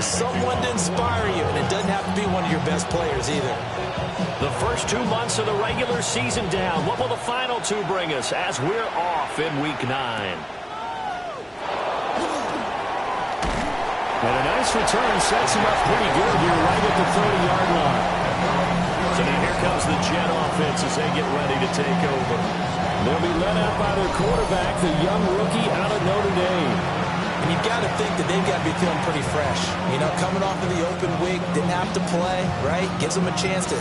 someone to inspire you, and it doesn't have to be one of your best players either. The first 2 months of the regular season down. What will the final 2 bring us as we're off in Week 9? And a nice return sets him up pretty good here right at the 30-yard line. So now here comes the Jet offense as they get ready to take over. They'll be led out by their quarterback, the young rookie out of Notre Dame. And you've got to think that they've got to be feeling pretty fresh. You know, coming off of the open week, didn't have to play, right? Gives them a chance to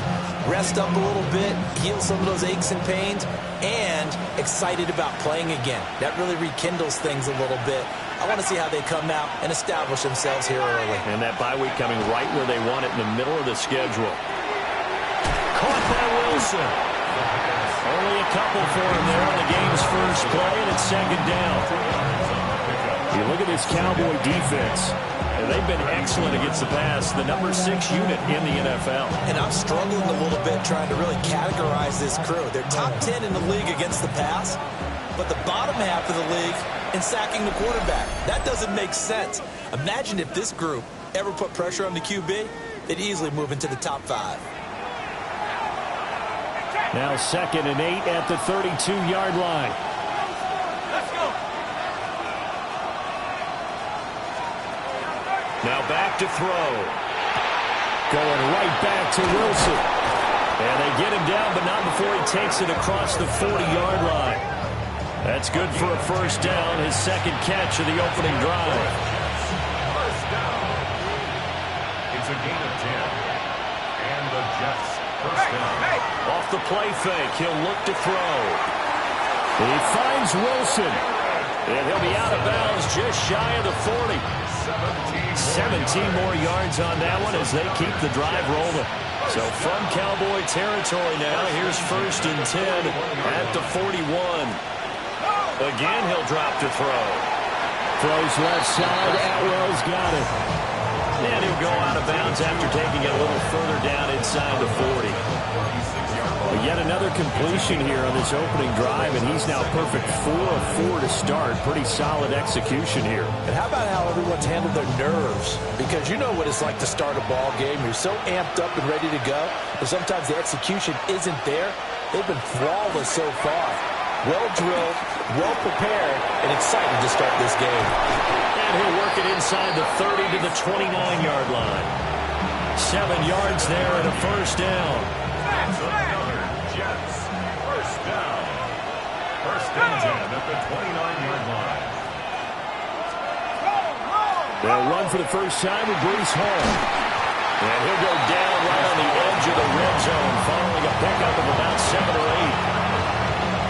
rest up a little bit, heal some of those aches and pains, and excited about playing again. That really rekindles things a little bit. I want to see how they come out and establish themselves here early. And that bye week coming right where they want it in the middle of the schedule. Caught by Wilson. Only a couple for him there on the game's first play, and it's second down. You look at this Cowboy defense, and they've been excellent against the pass, the number 6 unit in the NFL. And I'm struggling a little bit trying to really categorize this crew. They're top 10 in the league against the pass, but the bottom half of the league in sacking the quarterback. That doesn't make sense. Imagine if this group ever put pressure on the QB, they'd easily move into the top 5. Now 2nd and 8 at the 32-yard line. Now back to throw. Going right back to Wilson. And they get him down, but not before he takes it across the 40-yard line. That's good for a first down, his second catch of the opening drive. First down. It's a gain of 10. And the Jets first down. Off the play fake, he'll look to throw. He finds Wilson. And he'll be out of bounds just shy of the 40. 17 more yards on that one as they keep the drive rolling. So from Cowboy territory now, here's 1st and 10 at the 41. Again, he'll drop to throw. Throws left side. Atwell's got it. And he'll go out of bounds after taking it a little further down inside the 40. But yet another completion here on this opening drive, and he's now perfect 4 of 4 to start. Pretty solid execution here. And how about how everyone's handled their nerves? Because you know what it's like to start a ball game. You're so amped up and ready to go, but sometimes the execution isn't there. They've been flawless so far. Well drilled, well prepared, and excited to start this game. And he'll work it inside the 30 to the 29-yard line. 7 yards there and a first down. That's another Jets first down. First and 10 at the 29-yard line. They'll run for the first time with Breece Hall. And he'll go down right on the edge of the red zone, following a pickup of about 7 or 8.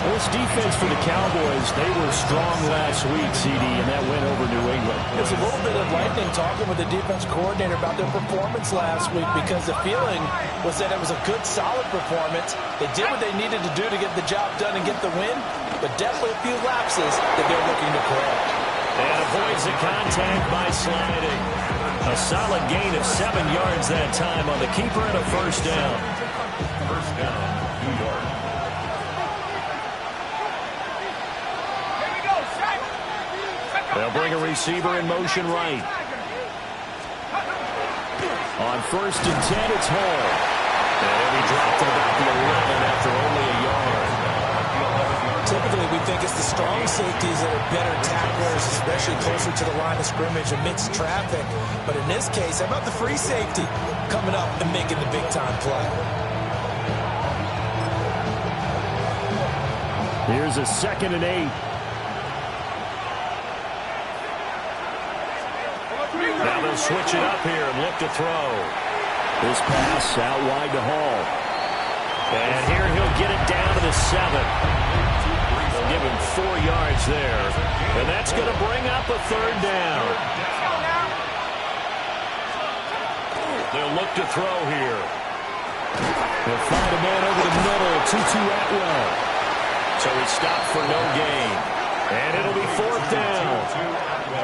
This defense for the Cowboys, they were strong last week, CD, and that went over New England. It's a little bit of lightning talking with the defense coordinator about their performance last week, because the feeling was that it was a good, solid performance. They did what they needed to do to get the job done and get the win, but definitely a few lapses that they're looking to correct. And avoids the contact by sliding. A solid gain of 7 yards that time on the keeper and a first down. First down, New York. They'll bring a receiver in motion right. On 1st and 10, it's Hall. And he'll be dropped at about the 11 after only a yard. Typically, we think it's the strong safeties that are better tacklers, especially closer to the line of scrimmage amidst traffic. But in this case, how about the free safety coming up and making the big-time play? Here's a 2nd and 8. Now they'll switch it up here and look to throw. This pass out wide to Hall. And here he'll get it down to the 7. They'll give him 4 yards there. And that's going to bring up a third down. They'll look to throw here. They'll find a man over the middle. 2-2 Atwell. So he stopped for no gain. And it'll be 4th down.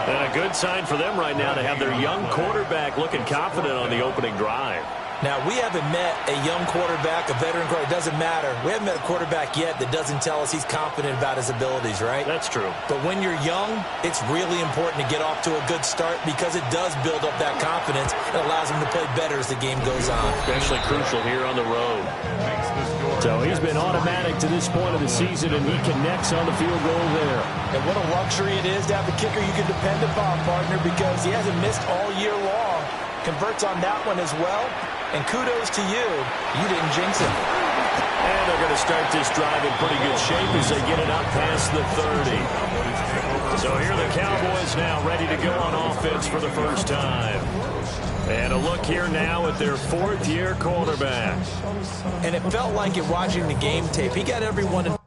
And a good sign for them right now to have their young quarterback looking confident on the opening drive. Now, we haven't met a young quarterback, a veteran quarterback. It doesn't matter. We haven't met a quarterback yet that doesn't tell us he's confident about his abilities, right? That's true. But when you're young, it's really important to get off to a good start because it does build up that confidence and allows him to play better as the game goes on. Especially crucial here on the road. So he's been automatic to this point of the season, and he connects on the field goal there. And what a luxury it is to have a kicker you can depend upon, partner, because he hasn't missed all year long. Converts on that one as well. And kudos to you. You didn't jinx him. And they're going to start this drive in pretty good shape as they get it up past the 30. So here are the Cowboys now ready to go on offense for the first time. And a look here now at their fourth-year quarterback. And it felt like it watching the game tape. He got everyone in.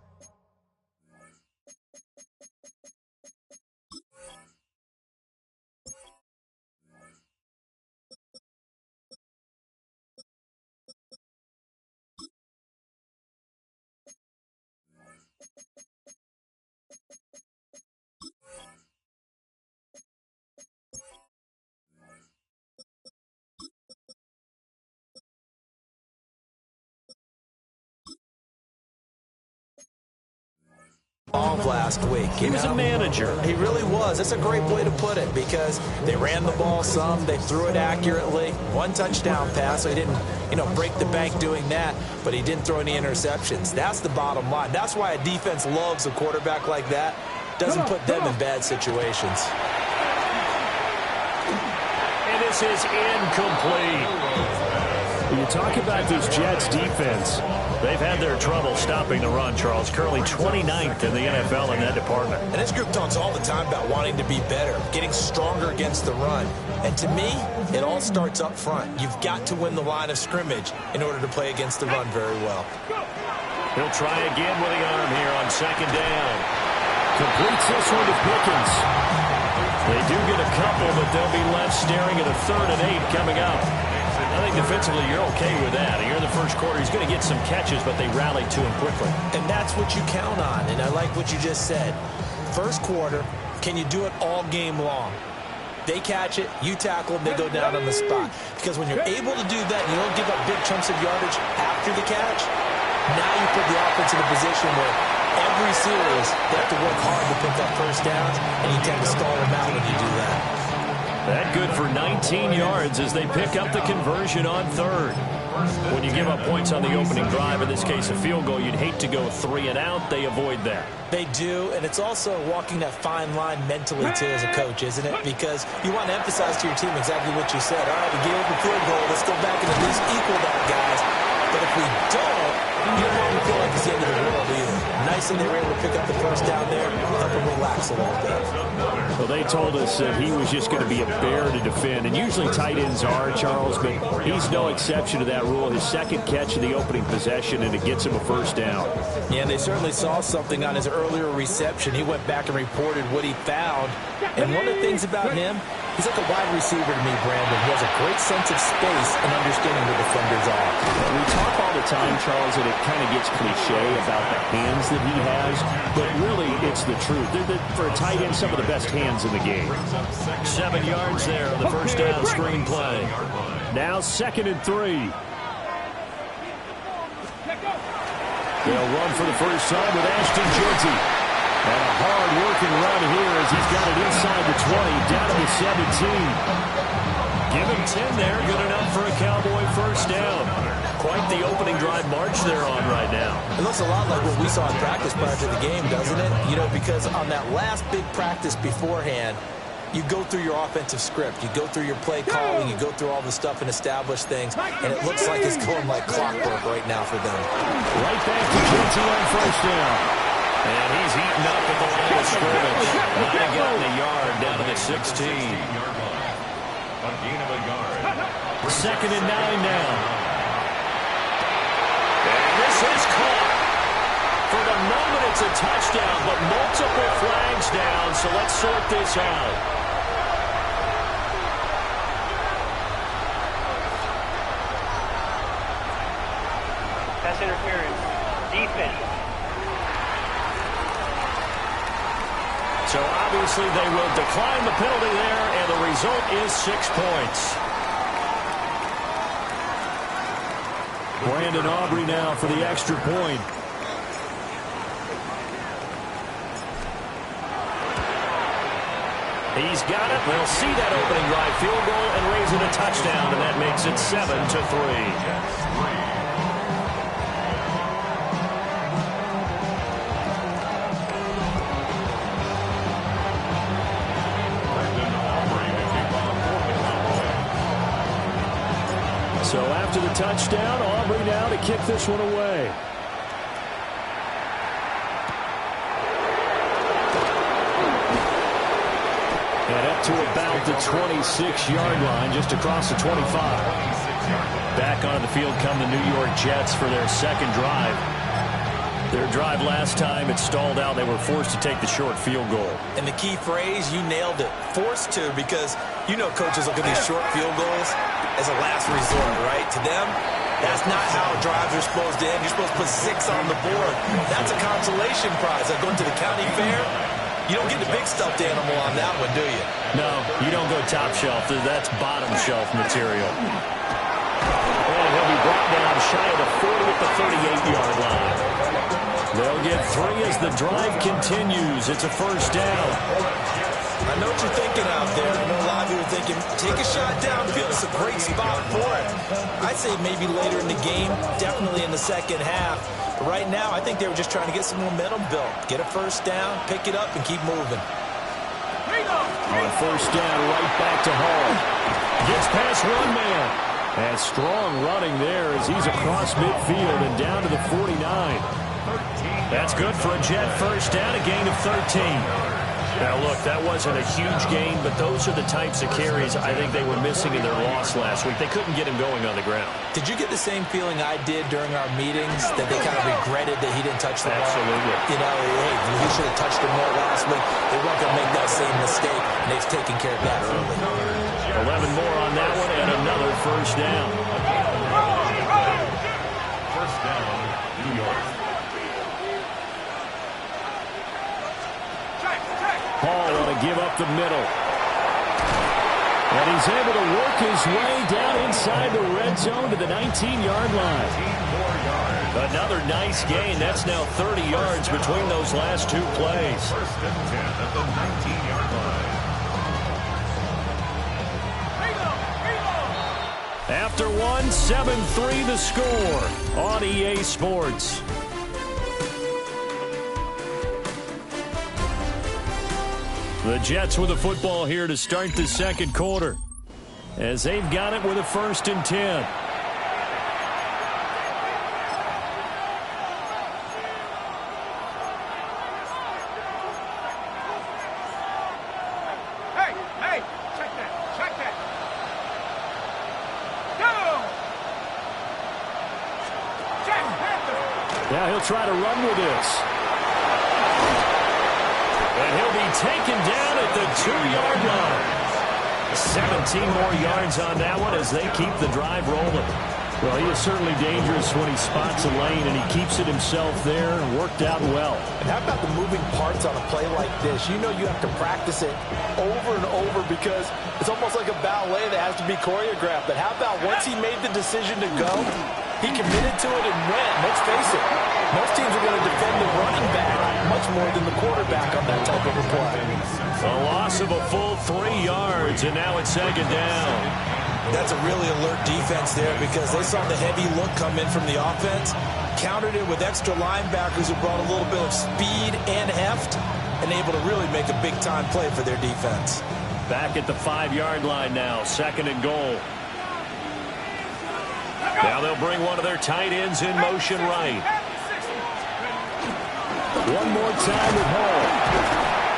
Of last week. He was a manager. He really was. That's a great way to put it because they ran the ball some, they threw it accurately. One touchdown pass, so he didn't, break the bank doing that, but he didn't throw any interceptions. That's the bottom line. That's why a defense loves a quarterback like that. Doesn't put them in bad situations. And this is incomplete. When you talk about this Jets defense, they've had their trouble stopping the run, Charles. Currently 29th in the NFL in that department. And this group talks all the time about wanting to be better, getting stronger against the run. And to me, it all starts up front. You've got to win the line of scrimmage in order to play against the run very well. He'll try again with the arm here on second down. Completes this one to Pickens. They do get a couple, but they'll be left staring at a 3rd and 8 coming up. I think defensively you're okay with that. Here in the first quarter, he's going to get some catches, but they rallied to him quickly. And that's what you count on, and I like what you just said. First quarter, can you do it all game long? They catch it, you tackle them, they go down on the spot. Because when you're able to do that and you don't give up big chunks of yardage after the catch, now you put the offense in a position where every series they have to work hard to pick up first downs, and you tend to stall them out when you do that. That good for 19 yards as they pick up the conversion on 3rd. When you give up points on the opening drive, in this case a field goal, you'd hate to go 3 and out. They avoid that. They do, and it's also walking that fine line mentally, too, as a coach, isn't it? Because you want to emphasize to your team exactly what you said. All right, we gave up a field goal. Let's go back and at least equal that, guys. But if we don't, you don't want to feel like it's the end of the world either. Nice that they were able to pick up the first down there, help them relax a little bit. Well, they told us that he was just going to be a bear to defend, and usually tight ends are, Charles, but he's no exception to that rule. His second catch of the opening possession, and it gets him a first down. Yeah, and they certainly saw something on his earlier reception. He went back and reported what he found, and one of the things about him, he's like a wide receiver to me, Brandon. He has a great sense of space and understanding where defenders are. We talk all the time, Charles, and it kind of gets cliche about the hands that he has, but really it's the truth. For a tight end, some of the best hands in the game. 7 yards there on the first down screen play. Now 2nd and 3. They'll run for the first time with Ashton Jeanty. And a hard-working run here as he's got it inside the 20, down to the 17. Give him 10 there, good enough for a Cowboy first down. Quite the opening drive march they're on right now. It looks a lot like what we saw in practice prior to the game, doesn't it? Because on that last big practice beforehand, you go through your offensive script, you go through your play calling, you go through all the stuff and establish things, and it looks like it's going like clockwork right now for them. Right back to Jeanty on first down. And he's eaten up at the line of scrimmage. Might have gotten a yard down to the 16. A gain of a yard. 2nd and 9 now. And this is caught. For the moment, it's a touchdown, but multiple flags down, so let's sort this out. Pass interference. Defense. So obviously they will decline the penalty there, and the result is 6 points. Brandon Aubrey now for the extra point. He's got it. They'll see that opening drive field goal and raise it a touchdown, and that makes it 7-3. So after the touchdown, Aubrey now to kick this one away. And up to about the 26-yard line, just across the 25. Back onto the field come the New York Jets for their second drive. Their drive last time, it stalled out. They were forced to take the short field goal. And the key phrase, you nailed it. Forced to, because you know coaches look at these short field goals as a last resort, right? To them, that's not how drives are supposed to end. You're supposed to put 6 on the board. That's a consolation prize. Like going to the county fair, you don't get the big stuffed animal on that one, do you? No, you don't go top shelf. That's bottom shelf material. And he'll be brought down shy of the 40 at the 38-yard line. They'll get 3 as the drive continues. It's a first down. I know what you're thinking out there. I know a lot of you are thinking, take a shot downfield. It's a great spot for it. I'd say maybe later in the game, definitely in the second half. But right now, I think they were just trying to get some momentum built. Get a first down, pick it up, and keep moving. On first down, right back to Hall. Gets past one man. And strong running there as he's across midfield and down to the 49. That's good for a Jet first down, a gain of 13. Now, look, that wasn't a huge gain, but those are the types of carries I think they were missing in their loss last week. They couldn't get him going on the ground. Did you get the same feeling I did during our meetings, that they kind of regretted that he didn't touch the ball? Absolutely. You know, hey, he should have touched it more last week. They weren't going to make that same mistake, and they've taken care of that early. 11 more on that one, and another first down. First down, New York. Paul want to give up the middle. And he's able to work his way down inside the red zone to the 19-yard line. Another nice gain. That's now 30 yards between those last 2 plays. First and 10 at the 19-yard line. After one, 7-3 the score on EA Sports. The Jets with the football here to start the second quarter, as they've got it with a 1st and 10. Hey, check that. Go! Jack Panther! Now he'll try to run with this. And he'll be taken down at the 2-yard line. 17 more yards on that one as they keep the drive rolling. Well, he is certainly dangerous when he spots a lane, and he keeps it himself there and worked out well. And how about the moving parts on a play like this? You know you have to practice it over and over because it's almost like a ballet that has to be choreographed. But how about once he made the decision to go, he committed to it and went. Let's face it, most teams are going to defend the running back much more than the quarterback on that type of a play. A loss of a full 3 yards, and now it's second down. That's a really alert defense there because they saw the heavy look come in from the offense, countered it with extra linebackers who brought a little bit of speed and heft, and able to really make a big-time play for their defense. Back at the 5-yard line now, 2nd and goal. Now they'll bring one of their tight ends in motion right. One more time with Hall.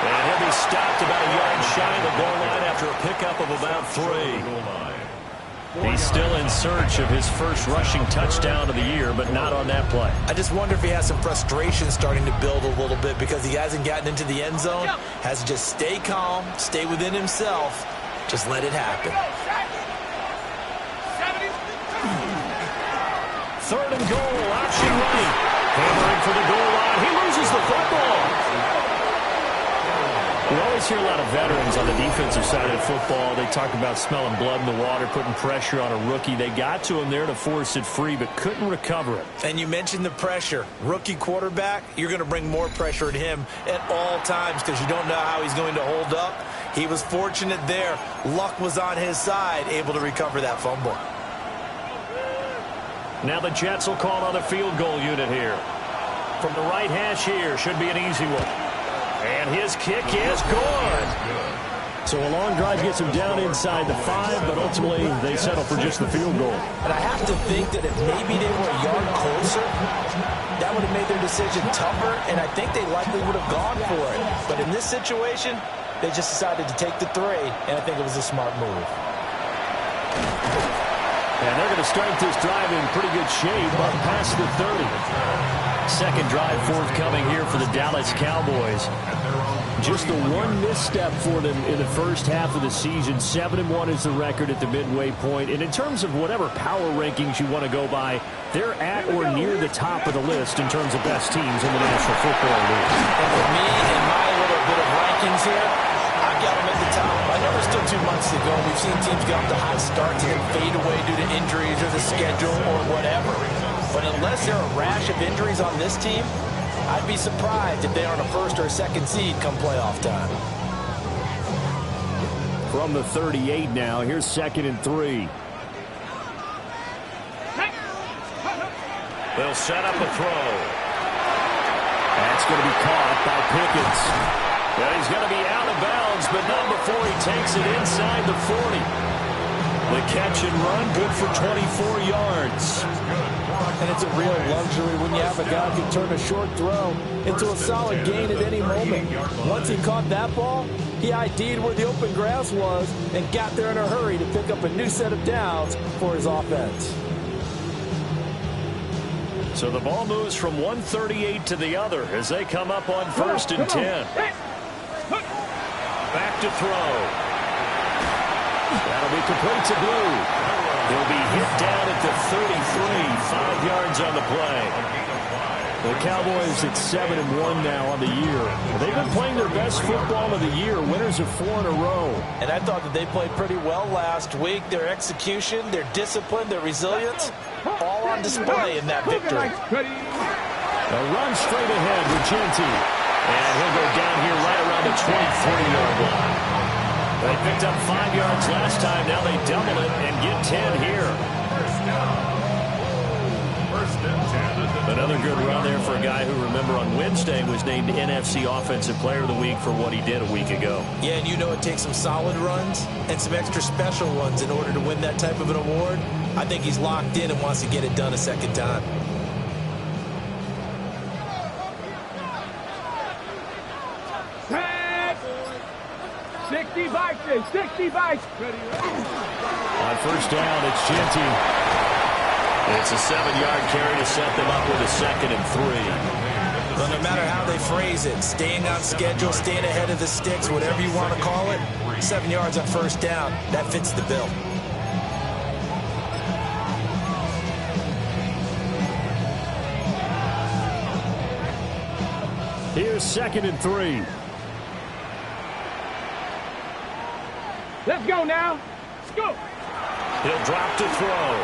And he'll be stopped about a yard shy of the goal line after a pickup of about 3. He's still in search of his first rushing touchdown of the year, but not on that play. I just wonder if he has some frustration starting to build a little bit because he hasn't gotten into the end zone. Has to just stay calm, stay within himself, just let it happen. 3rd and goal, option right. Hammering for the goal line. He loses the football. We always hear a lot of veterans on the defensive side of the football. They talk about smelling blood in the water, putting pressure on a rookie. They got to him there to force it free, but couldn't recover it. And you mentioned the pressure. Rookie quarterback, you're going to bring more pressure at him at all times because you don't know how he's going to hold up. He was fortunate there. Luck was on his side, able to recover that fumble. Now the Jets will call on the field goal unit here. From the right hash here, should be an easy one. And his kick is good. So a long drive gets him down inside the 5, but ultimately they settle for just the field goal. And I have to think that if maybe they were a yard closer, that would have made their decision tougher, and I think they likely would have gone for it. But in this situation, they just decided to take the 3, and I think it was a smart move. And they're going to start this drive in pretty good shape up past the 30. Second drive forthcoming here for the Dallas Cowboys. Just the one misstep for them in the first half of the season. 7-1 is the record at the midway point. And in terms of whatever power rankings you want to go by, they're at or near the top of the list in terms of best teams in the National Football League. And for me and my little bit of rankings here, I've got them at the top. I know there's still 2 months to go. We've seen teams get off to hot starts and then fade away due to injuries or the schedule or whatever. But unless there are a rash of injuries on this team, I'd be surprised if they aren't a first or a second seed come playoff time. From the 38 now, here's 2nd and 3. They'll set up a throw. That's going to be caught by Pickens. Well, he's going to be out of bounds, but not before he takes it inside the 40. The catch and run, good for 24 yards. And it's a real luxury when you have a guy who can turn a short throw into a solid gain at any moment. Once he caught that ball, he ID'd where the open grass was and got there in a hurry to pick up a new set of downs for his offense. So the ball moves from 138 to the other as they come up on 1st and 10. Back to throw. That'll be complete to Blue. He'll be hit down at the 33, 5 yards on the play. The Cowboys at 7-1 now on the year. They've been playing their best football of the year, winners of 4 in a row. And I thought that they played pretty well last week. Their execution, their discipline, their resilience, all on display in that victory. A run straight ahead with Genty. And he'll go down here right around the 23-yard line. They picked up 5 yards last time. Now they double it and get 10 here. Another good run there for a guy who, remember, on Wednesday was named NFC Offensive Player of the Week for what he did a week ago. Yeah, and you know it takes some solid runs and some extra special ones in order to win that type of an award. I think he's locked in and wants to get it done a second time. Bikes, 60 bikes. On 1st down, it's Genty. It's a 7-yard carry to set them up with a 2nd and 3. Well, no matter how they phrase it, staying on schedule, staying ahead of the sticks, whatever you want to call it, 7 yards on 1st down, that fits the bill. Here's 2nd and 3. Let's go now. Let's go. He'll drop to throw.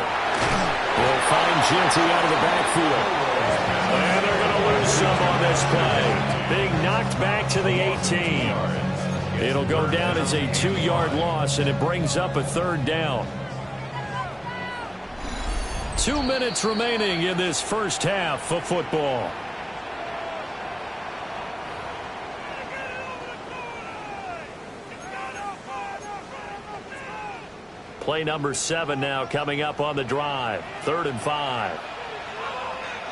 He'll find Genty out of the backfield. And they're going to lose some on this play. Being knocked back to the 18. It'll go down as a 2-yard loss, and it brings up a 3rd down. 2 minutes remaining in this first half of football. Play number 7 now coming up on the drive. 3rd and 5.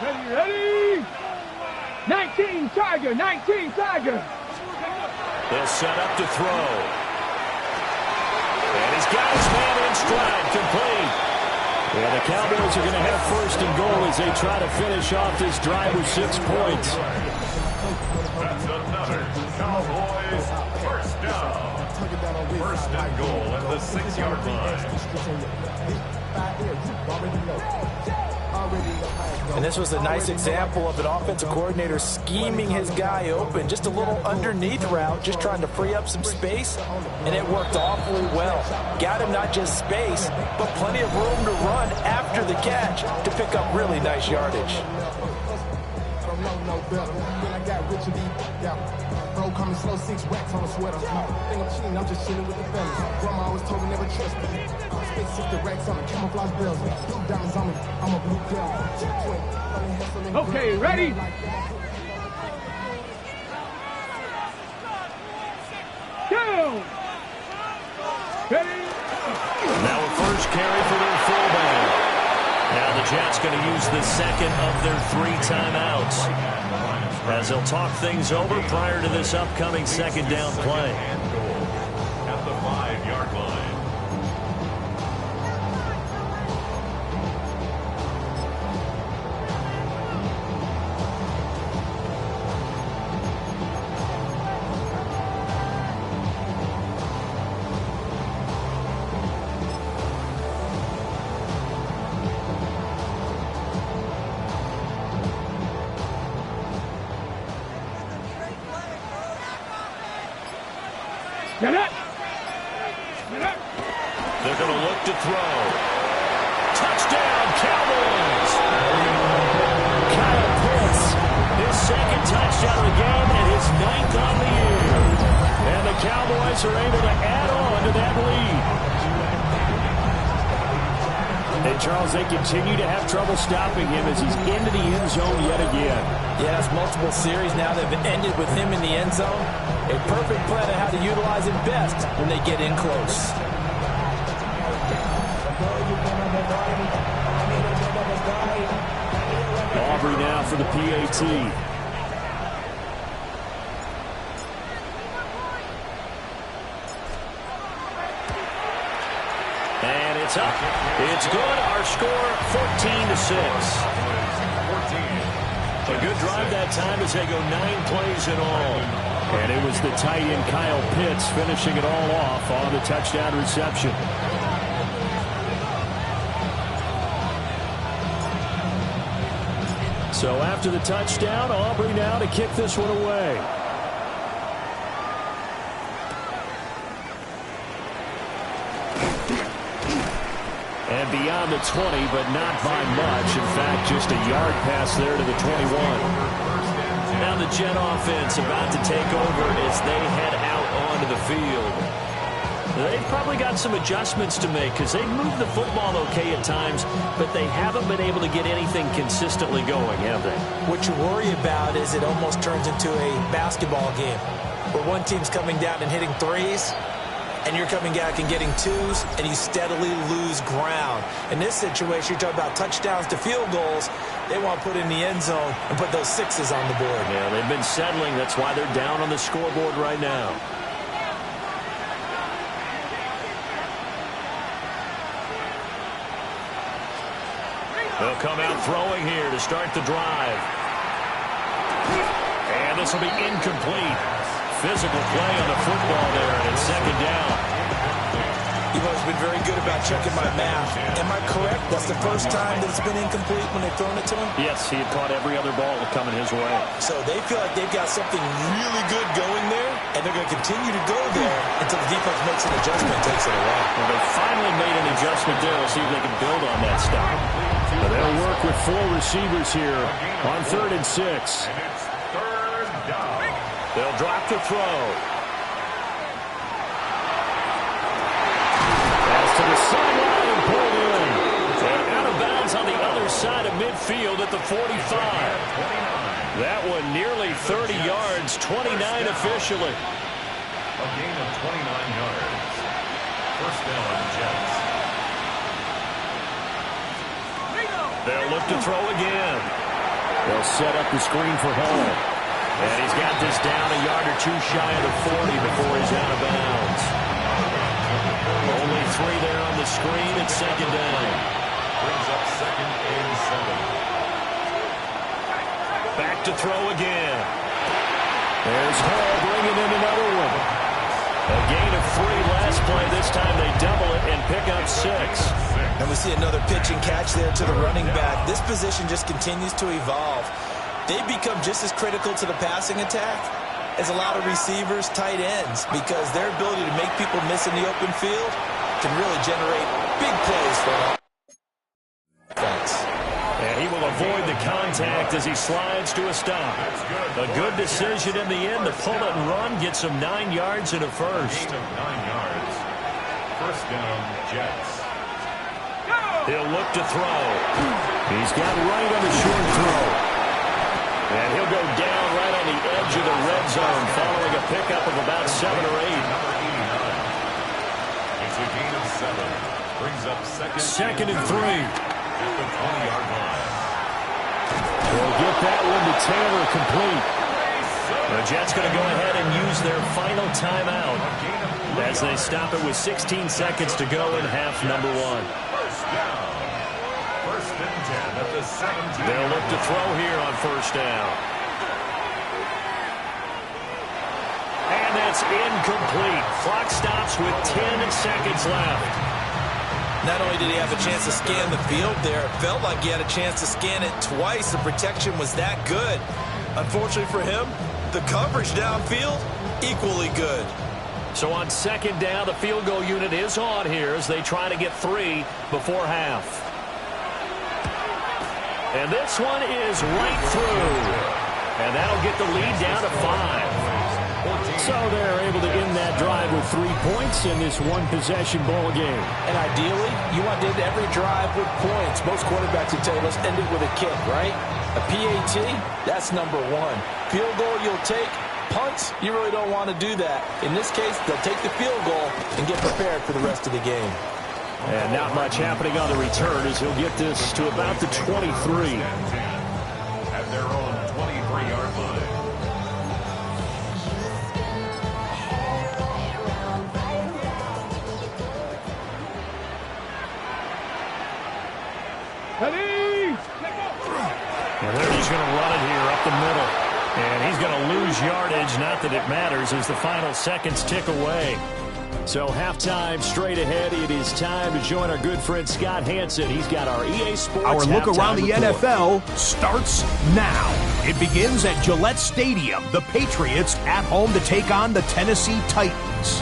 Ready? 19 Tiger, 19 Tiger. They'll set up to throw. And he's got his man in stride, complete. Yeah, the Cowboys are going to have 1st and goal as they try to finish off this drive with 6 points. That's another Cowboys 1st down. 1st and goal at the 6-yard line. And this was a nice example of an offensive coordinator scheming his guy open. Just a little underneath route, just trying to free up some space, and it worked awfully well. Got him not just space, but plenty of room to run after the catch to pick up really nice yardage. Bro, coming slow, 6 racks on a sweater. Think I'm cheating, I'm just chilling with the fellas. Grandma always told me never trust me. Spent 60 racks on the camouflage bells. Blue diamonds on me, I'm a blue devil. Okay, ready? Go! Ready? Now a first carry for their fullback. Now the Jets going to use the second of their 3 timeouts, as they'll talk things over prior to this upcoming second down play. At the 5-yard line. Get it! They're going to look to throw. Touchdown, Cowboys! Kyle Pitts, his second touchdown of the game and his 9th on the year. And the Cowboys are able to add on to that lead. And, Charles, they continue to have trouble stopping him as he's into the end zone yet again. Yes, multiple series now that have ended with him in the end zone. A perfect plan on how to utilize him best when they get in close. Aubrey now for the PAT. And it's up. It's good. Our score, 14-6. A good drive that time as they go 9 plays in all. And it was the tight end Kyle Pitts finishing it all off on the touchdown reception. So after the touchdown, Aubrey now to kick this one away. And beyond the 20, but not by much. In fact, just a yard pass there to the 21. Now the Jet offense about to take over as they head out onto the field. They've probably got some adjustments to make because they've moved the football okay at times, but they haven't been able to get anything consistently going, have they? What you worry about is it almost turns into a basketball game where one team's coming down and hitting threes, and you're coming back and getting twos, and you steadily lose ground. In this situation, you're talking about touchdowns to field goals. They want to put in the end zone and put those 6s on the board. Yeah, they've been settling. That's why they're down on the scoreboard right now. They'll come out throwing here to start the drive. And this will be incomplete. Physical play on the football there, and it's second down. You've always been very good about checking my math. Am I correct? That's the first time that it's been incomplete when they've thrown it to him? Yes, he had caught every other ball coming his way. So they feel like they've got something really good going there, and they're going to continue to go there until the defense makes an adjustment and takes it away. Well, they finally made an adjustment there. We'll see if they can build on that stop. Well, they'll work with 4 receivers here on 3rd and 6. And it's 3rd down. They'll drop the throw. Pass to the sideline and pulled in. And out of bounds on the other side of midfield at the 45. That one nearly 30 yards, 29 officially. A gain of 29 yards. First down, Jets. They'll look to throw again. They'll set up the screen for Hall. And he's got this down a yard or 2 shy of the 40 before he's out of bounds. Only 3 there on the screen at second down. Brings up 2nd and 7. Back to throw again. There's Hall bringing in another one. A gain of 3 last play. This time they double it and pick up 6. And we see another pitch and catch there to the running back. This position just continues to evolve. They become just as critical to the passing attack as a lot of receivers, tight ends, because their ability to make people miss in the open field can really generate big plays for them. And he will avoid the contact as he slides to a stop. A good decision in the end to pull it and run, gets him 9 yards and a first. 9 yards. First down, Jets. He'll look to throw. He's got right on the short throw. And he'll go down right on the edge of the red zone following a pickup of about 7 or 8. Number 89. It's a gain of 7. Brings up Second and 3. At the 20-yard line. They'll get that one to Taylor complete. The Jets going to go ahead and use their final timeout as they stop it with 16 seconds to go in half number 1. First down. First and 10 at the 17. They'll look to throw here on first down. And that's incomplete. Clock stops with 10 seconds left. Not only did he have a chance to scan the field there, it felt like he had a chance to scan it twice. The protection was that good. Unfortunately for him, the coverage downfield, equally good. So on second down, the field goal unit is on here as they try to get 3 before half. And this one is right through. And that'll get the lead down to 5. So they're able to end that drive with 3 points in this one-possession ball game. And ideally, you want to end every drive with points. Most quarterbacks would tell you, let's end it with a kick, right? A PAT, that's number 1. Field goal you'll take. Punts, you really don't want to do that. In this case, they'll take the field goal and get prepared for the rest of the game. And not much happening on the return as he'll get this to about the 23. At their own 23-yard line. And there he's going to run it here up the middle. And he's going to lose yardage. Not that it matters as the final seconds tick away. So halftime straight ahead. It is time to join our good friend Scott Hansen. He's got our EA Sports Our look around the report. NFL starts now. It begins at Gillette Stadium. The Patriots at home to take on the Tennessee Titans.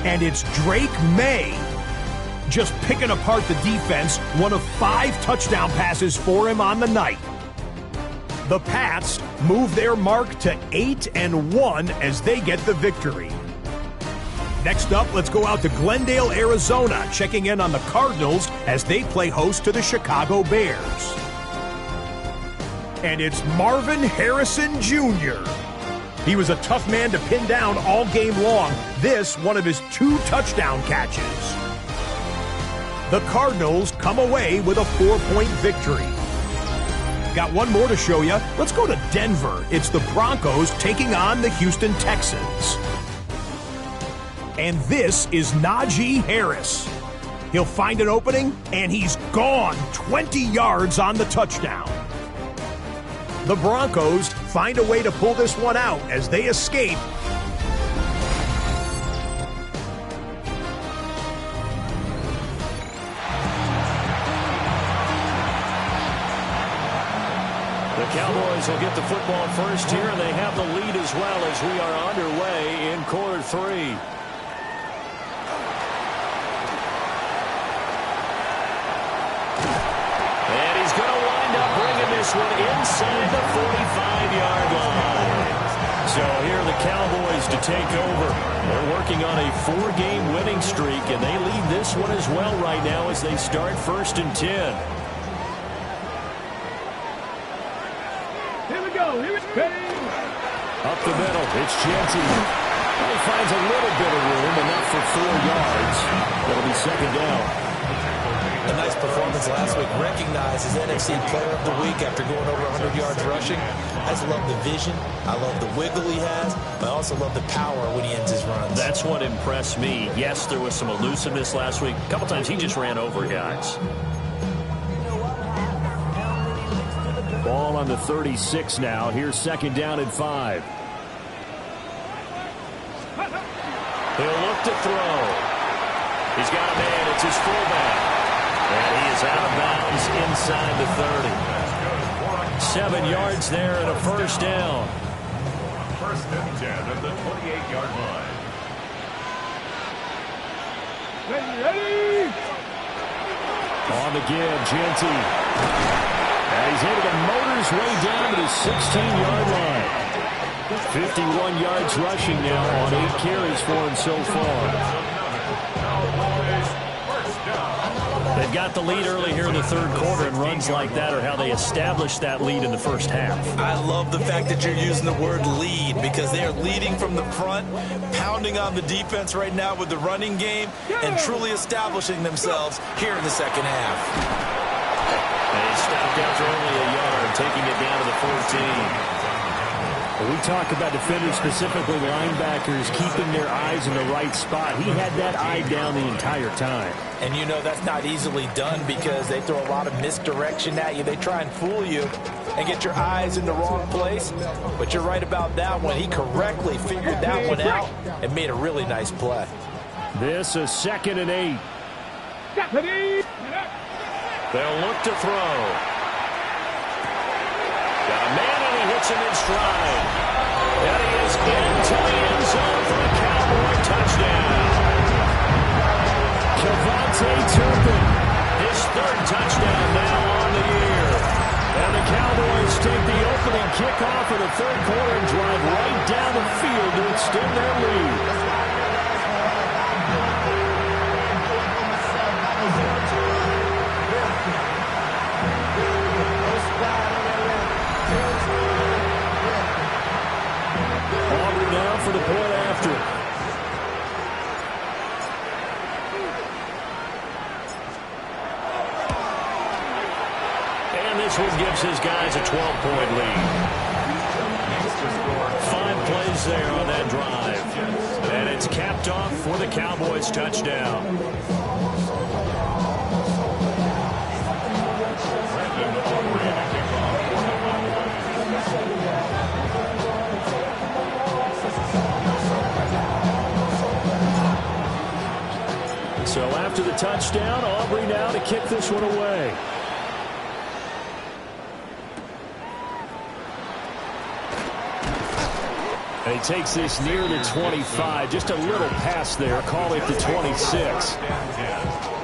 And it's Drake May just picking apart the defense. 1 of 5 touchdown passes for him on the night. The Pats move their mark to 8-1 as they get the victory. Next up, let's go out to Glendale, Arizona, checking in on the Cardinals as they play host to the Chicago Bears. And it's Marvin Harrison Jr. He was a tough man to pin down all game long. This, one of his 2 touchdown catches. The Cardinals come away with a 4-point victory. Got one more to show you. Let's go to Denver. It's the Broncos taking on the Houston Texans. And this is Najee Harris. He'll find an opening, and he's gone 20 yards on the touchdown. The Broncos find a way to pull this one out as they escape. The Cowboys will get the football first here, and they have the lead as well as we are underway in quarter 3. And he's going to wind up bringing this one inside the 45-yard line. So here are the Cowboys to take over. They're working on a 4-game winning streak, and they lead this one as well right now as they start 1st and 10. Up the middle, it's Jensen. He finds a little bit of room, enough for 4 yards. That'll be second down. A nice performance last week. Recognized as NFC Player of the Week after going over 100 yards rushing. I just love the vision. I love the wiggle he has. But I also love the power when he ends his runs. That's what impressed me. Yes, there was some elusiveness last week. A couple times he just ran over guys. Ball on the 36 now. Here's second down and 5. He'll look to throw. He's got a man. It's his fullback. And he is out of bounds inside the 30. 7 yards there and a first down. First and 10 at the 28-yard line. Ready! On the give, Genty. And he's able to motor his way down to the 16-yard line. 51 yards rushing now on 8 carries for him so far. They've got the lead early here in the third quarter, and runs like that are how they establish that lead in the first half. I love the fact that you're using the word lead, because they are leading from the front, pounding on the defense right now with the running game, and truly establishing themselves here in the second half. And he stopped after only a yard, taking it down to the 14. We talk about defenders, specifically linebackers, keeping their eyes in the right spot. He had that eye down the entire time. And you know that's not easily done, because they throw a lot of misdirection at you. They try and fool you and get your eyes in the wrong place. But you're right about that one. He correctly figured that one out and made a really nice play. This is 2nd and 8. They'll look to throw. Got a man, and he hits him in stride. And he is into the end zone for a Cowboy touchdown. Javonte Turpin. His 3rd touchdown now on the year. And the Cowboys take the opening kickoff of the third quarter and drive right down the field to extend their lead. Now for the point after. And this one gives his guys a 12-point lead. 5 plays there on that drive. And it's capped off for the Cowboys touchdown. So after the touchdown, Aubrey now to kick this one away. And he takes this near the 25. Just a little pass there. Call it the 26.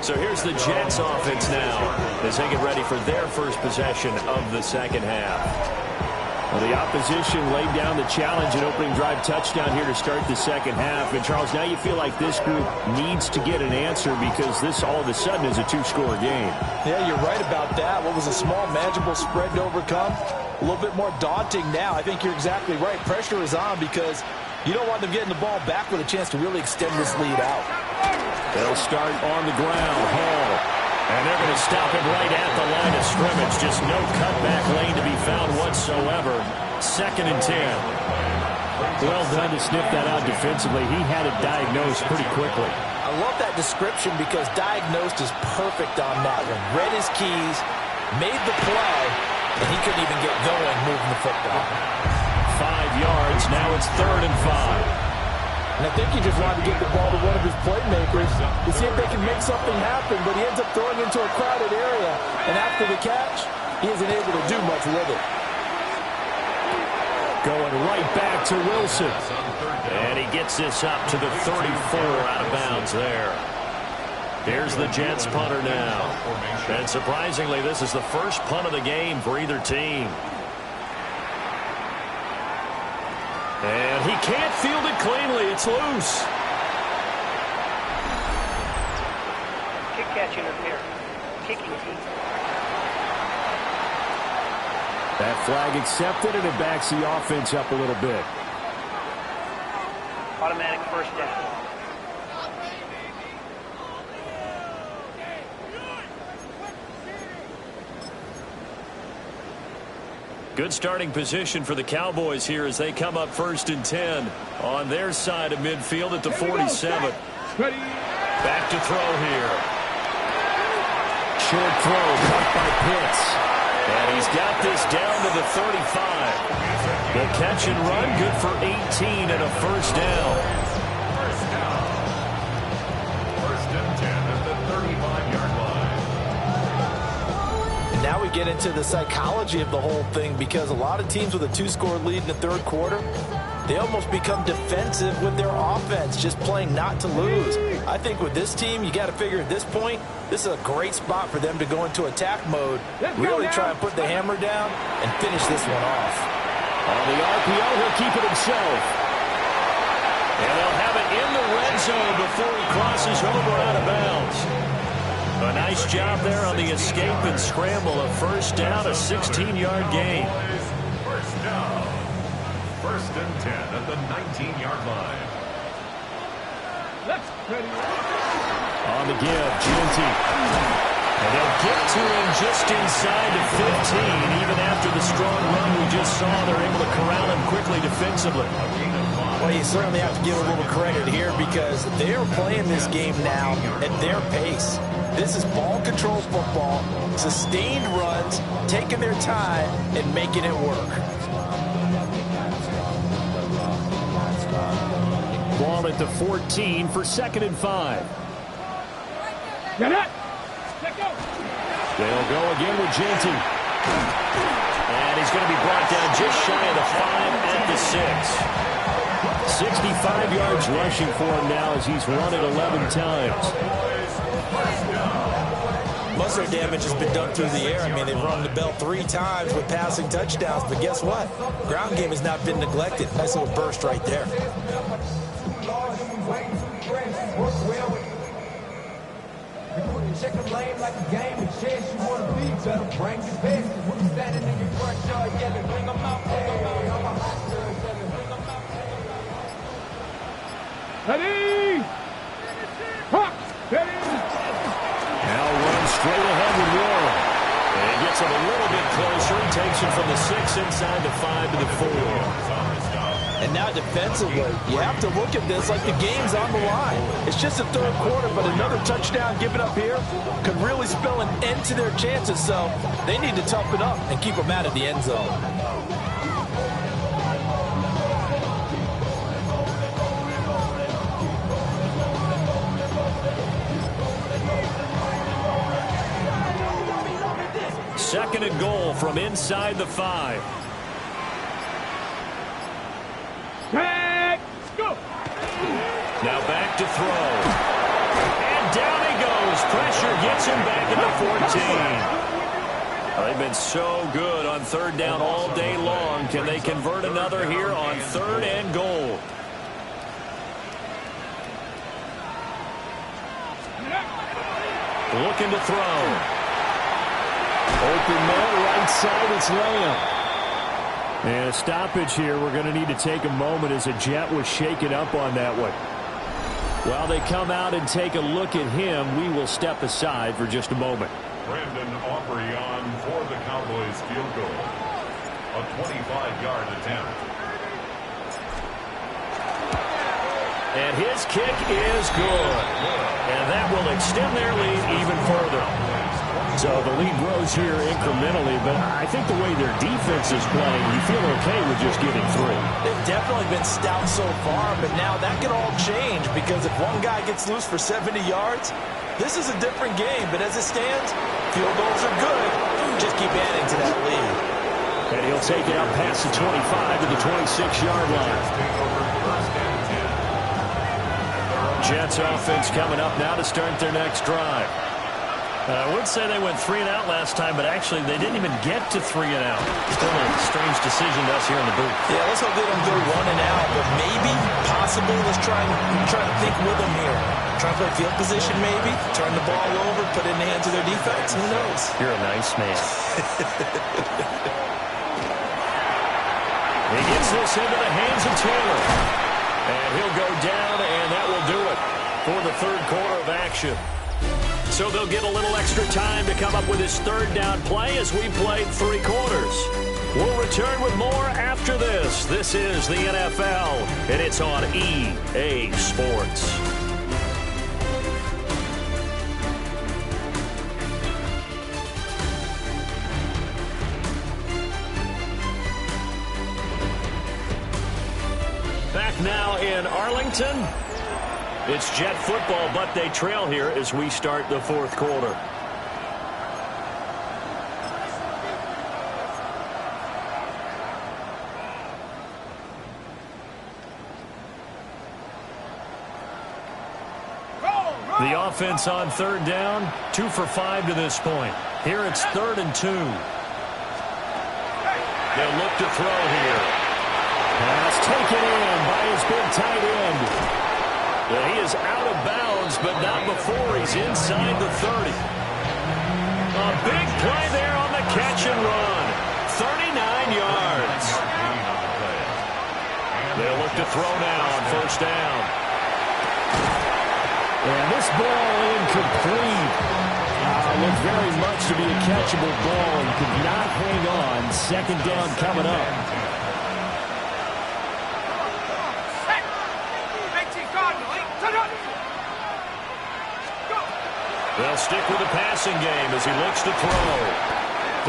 So here's the Jets offense now as they get ready for their first possession of the second half. Well, the opposition laid down the challenge and opening drive touchdown here to start the second half. And, Charles, now you feel like this group needs to get an answer, because this all of a sudden is a 2-score game. Yeah, you're right about that. What was a small, manageable spread to overcome, a little bit more daunting now. I think you're exactly right. Pressure is on, because you don't want them getting the ball back with a chance to really extend this lead out. They'll start on the ground. Hall. And they're going to stop him right at the line of scrimmage. Just no cutback lane to be found whatsoever. 2nd and 10. Well done to sniff that out defensively. He had it diagnosed pretty quickly. I love that description, because diagnosed is perfect on that one. Read his keys, made the play, and he couldn't even get going moving the football. 5 yards. Now it's 3rd and 5. And I think he just wanted to get the ball to one of his playmakers to see if they can make something happen, but he ends up throwing into a crowded area. And after the catch, he isn't able to do much with it. Going right back to Wilson. And he gets this up to the 34, out of bounds there. Here's the Jets punter now. And surprisingly, this is the first punt of the game for either team. And he can't field it cleanly. It's loose. Kick catch interference. Kicking team. That flag accepted, and it backs the offense up a little bit. Automatic first down. Good starting position for the Cowboys here as they come up 1st and 10 on their side of midfield at the 47. Back to throw here. Short throw, caught by Pitts. And he's got this down to the 35. The catch and run, good for 18 and a first down. First and 10. we get into the psychology of the whole thing, because a lot of teams with a 2-score lead in the third quarter, they almost become defensive with their offense, just playing not to lose. I think with this team, you got to figure at this point, this is a great spot for them to go into attack mode, really try and put the hammer down and finish this one off. On the RPO, he'll keep it himself. And they'll have it in the red zone before he crosses over out of bounds. A nice job there on the escape and scramble. A first down, a 16-yard gain. First down. First and 10 at the 19-yard line. Let's ready. On the give, Ginty. And they'll get to him just inside the 15. Even after the strong run we just saw, they're able to corral him quickly defensively. Well, you certainly have to give a little credit here, because they are playing this game now at their pace. This is ball control football, sustained runs, taking their time and making it work. Ball at the 14 for 2nd and 5. Get it. Let go. They'll go again with Ginty. And he's going to be brought down just shy of the 5 at the 6. 65 yards rushing for him now as he's run it 11 times. Most of their damage has been done through the air. I mean, they've rung the bell 3 times with passing touchdowns, but guess what? Ground game has not been neglected. Nice little burst right there. Check the lane like a game of chess. You want to be better, bring your best. When you standing in your front yard yelling, bring them out, bring them out. I'm a hot girl yelling, bring them out. Ready. Hop. Ready. Now runs straight ahead with Warren. And he gets him a little bit closer. He takes him from the 6 inside the 5 to the 4. And now defensively, you have to look at this like the game's on the line. It's just the third quarter, but another touchdown given up here could really spell an end to their chances. So they need to toughen up and keep them out of the end zone. Second and goal from inside the 5. Let's go. Now back to throw. And down he goes. Pressure gets him back at the 14. They've been so good on third down all day long. Can they convert another here on 3rd and goal? Looking to throw. Open man, right side, it's Lamb. And a stoppage here. We're going to need to take a moment as a Jet was shaken up on that one. While they come out and take a look at him, we will step aside for just a moment. Brandon Aubrey on for the Cowboys field goal. A 25-yard attempt. And his kick is good. And that will extend their lead even further. So the lead grows here incrementally, but I think the way their defense is playing, you feel okay with just getting 3. They've definitely been stout so far, but now that could all change, because if one guy gets loose for 70 yards, this is a different game. But as it stands, field goals are good. Just keep adding to that lead. And he'll take it out past the 25 to the 26-yard line. Jets offense coming up now to start their next drive. I would say they went 3 and out last time, but actually they didn't even get to 3 and out. Still a strange decision to us here in the booth. Yeah, let's hope they don't go 1 and out, but maybe, possibly, let's try to think with them here. Try to play field position maybe, turn the ball over, put it in the hands of their defense. Who knows? You're a nice man. He gets this into the hands of Taylor. And he'll go down, and that will do it for the third quarter of action. So they'll get a little extra time to come up with his third down play as we played 3 quarters. We'll return with more after this. This is the NFL, and it's on EA Sports. Back now in Arlington. It's Jet football, but they trail here as we start the fourth quarter. offense on third down, 2 for 5 to this point. Here it's 3rd and 2. They'll look to throw here. Pass taken in by his big tight end. Well, he is out of bounds, but not before he's inside the 30. A big play there on the catch and run. 39 yards. They'll look to throw now on first down. And this ball incomplete. Looked very much to be a catchable ball and could not hang on. 2nd down coming up. They'll stick with the passing game as he looks to throw.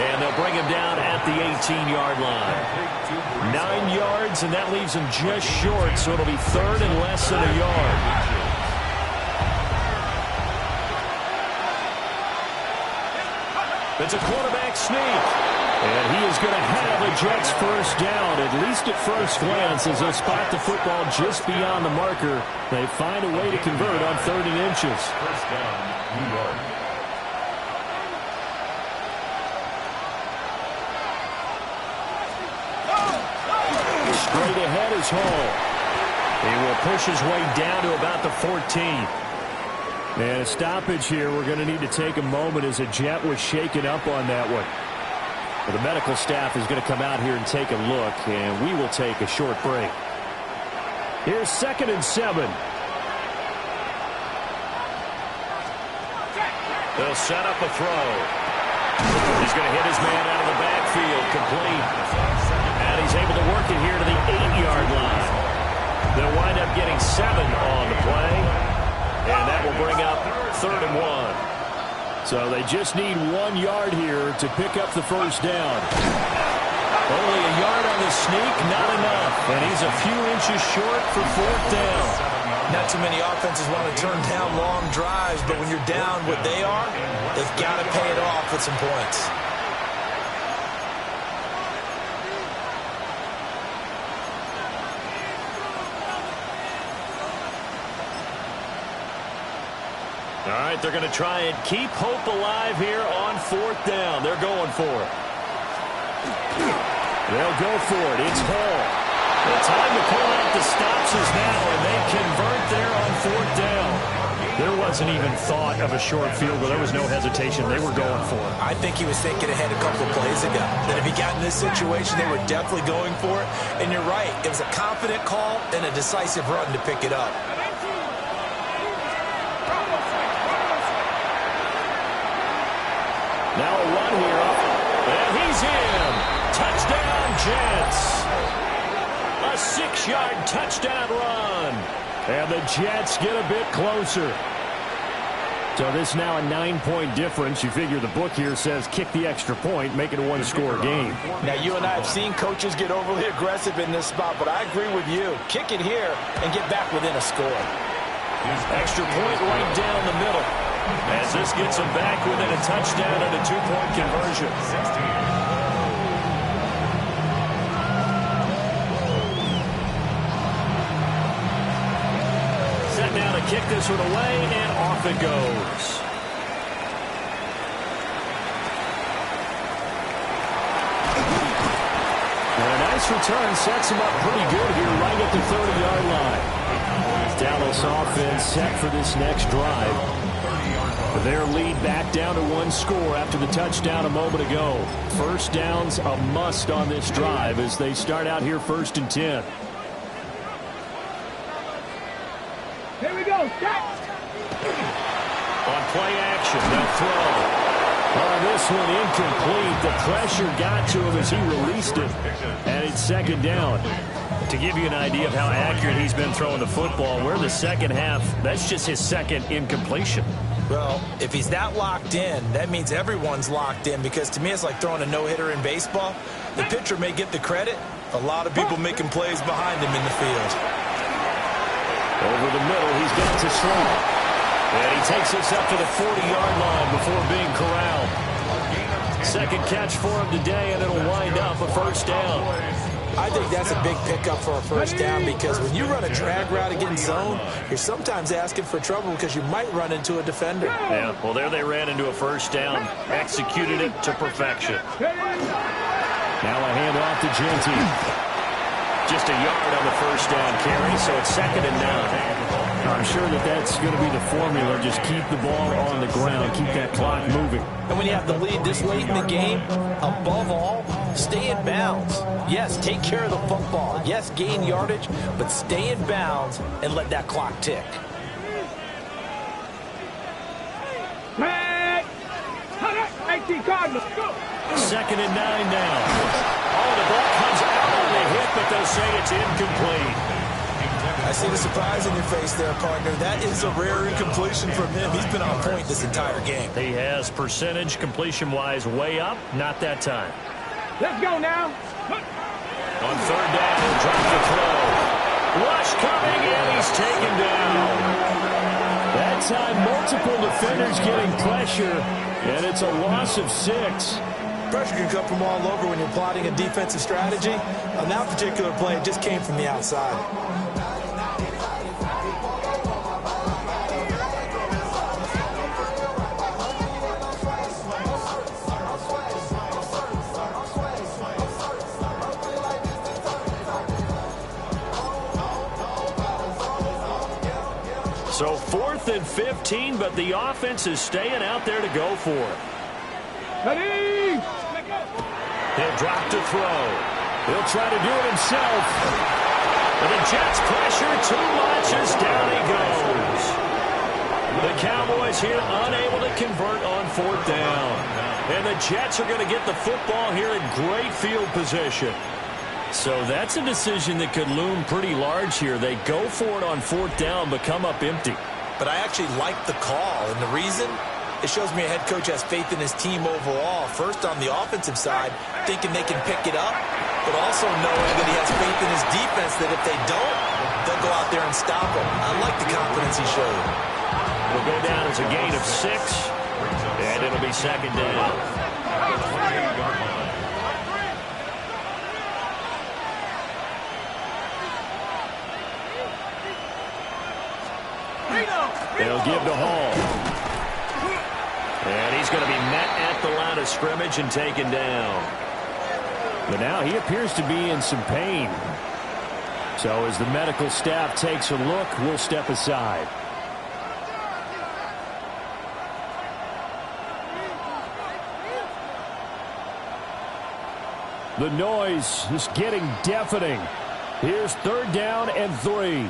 And they'll bring him down at the 18-yard line. 9 yards, and that leaves him just short, so it'll be 3rd and less than a yard. It's a quarterback sneak. And he is going to have a Jets first down, at least at first glance, as they'll spot the football just beyond the marker. They find a way to convert on 3rd and inches. First down, New York. Straight ahead is Hall. He will push his way down to about the 14. And a stoppage here. We're going to need to take a moment as a Jet was shaken up on that one. Well, the medical staff is going to come out here and take a look, and we will take a short break. Here's 2nd and 7. They'll set up a throw. He's going to hit his man out of the backfield, complete. And he's able to work it here to the 8-yard line. They'll wind up getting 7 on the play. And that will bring up 3rd and 1. So they just need 1 yard here to pick up the first down. Only a yard on the sneak, not enough. And he's a few inches short for 4th down. Not too many offenses want to turn down long drives, but when you're down what they are, they've got to pay it off with some points. All right, they're going to try and keep hope alive here on 4th down. They're going for it. They'll go for it. It's Hall. The time to pull out the stops is now, and they convert there on 4th down. There wasn't even thought of a short field goal. There was no hesitation. They were going for it. I think he was thinking ahead a couple of plays ago. That if he got in this situation, they were definitely going for it. And you're right. It was a confident call and a decisive run to pick it up. Now a run here. And he's in. Touchdown, Jets. A 6-yard touchdown run. And the Jets get a bit closer. So this is now a 9-point difference. You figure the book here says kick the extra point, make it a 1-score game. Now, you and I have seen coaches get overly aggressive in this spot, but I agree with you. Kick it here and get back within a score. Extra point right down the middle. As this gets them back within a touchdown and a 2-point conversion. 16. Now to kick this one away, and off it goes. And a nice return sets him up pretty good here right at the 30-yard line. Dallas offense set for this next drive. Their lead back down to 1 score after the touchdown a moment ago. First down's a must on this drive as they start out here 1st and 10. Here we go. Stop. On play action, they'll throw. On this one, incomplete. The pressure got to him as he released it. And it's 2nd down. To give you an idea of how accurate he's been throwing the football, we're in the second half. That's just his 2nd incompletion. Well, if he's that locked in, that means everyone's locked in, because to me it's like throwing a no-hitter in baseball. The pitcher may get the credit. A lot of people making plays behind him in the field. Over the middle, he's got to slow. And he takes this up to the 40-yard line before being corralled. 2nd catch for him today, and it'll wind up a first down. I think that's a big pickup for a first down because when you run a drag route against zone, you're sometimes asking for trouble because you might run into a defender. Yeah, well, there they ran into a first down, executed it to perfection. Now a handoff to Genty. Just a yard on the first down carry, so it's 2nd and 9. I'm sure that's going to be the formula. Just keep the ball on the ground, keep that clock moving. And when you have the lead this late in the game, above all, stay in bounds. Yes, take care of the football. Yes, gain yardage, but stay in bounds and let that clock tick. Hey, 18 Cardinals, go. 2nd and 9 now. Oh, the ball comes out on the hit, but they'll say it's incomplete. I see the surprise in your face there, partner. That is a rare incompletion from him. He's been on point this entire game. He has percentage completion-wise way up. Not that time. Let's go now. On 3rd down, he'll drop the throw. Rush coming in. He's taken down. That time, multiple defenders getting pressure, and it's a loss of 6. Pressure can come from all over when you're plotting a defensive strategy. On that particular play, it just came from the outside. So 4th and 15, but the offense is staying out there to go for it. Ready? He'll drop to throw. He'll try to do it himself. And the Jets pressure too much as down he goes. The Cowboys here unable to convert on 4th down. And the Jets are going to get the football here in great field position. So that's a decision that could loom pretty large here. They go for it on 4th down, but come up empty. But I actually like the call, and the reason? It shows me a head coach has faith in his team overall. First, on the offensive side, thinking they can pick it up, but also knowing that he has faith in his defense that if they don't, they'll go out there and stop him. I like the confidence he showed. It'll go down as a gain of 6, and it'll be 2nd down. They'll give to Hall. And he's going to be met at the line of scrimmage and taken down. But now he appears to be in some pain. So as the medical staff takes a look, we'll step aside. The noise is getting deafening. Here's 3rd down and 3.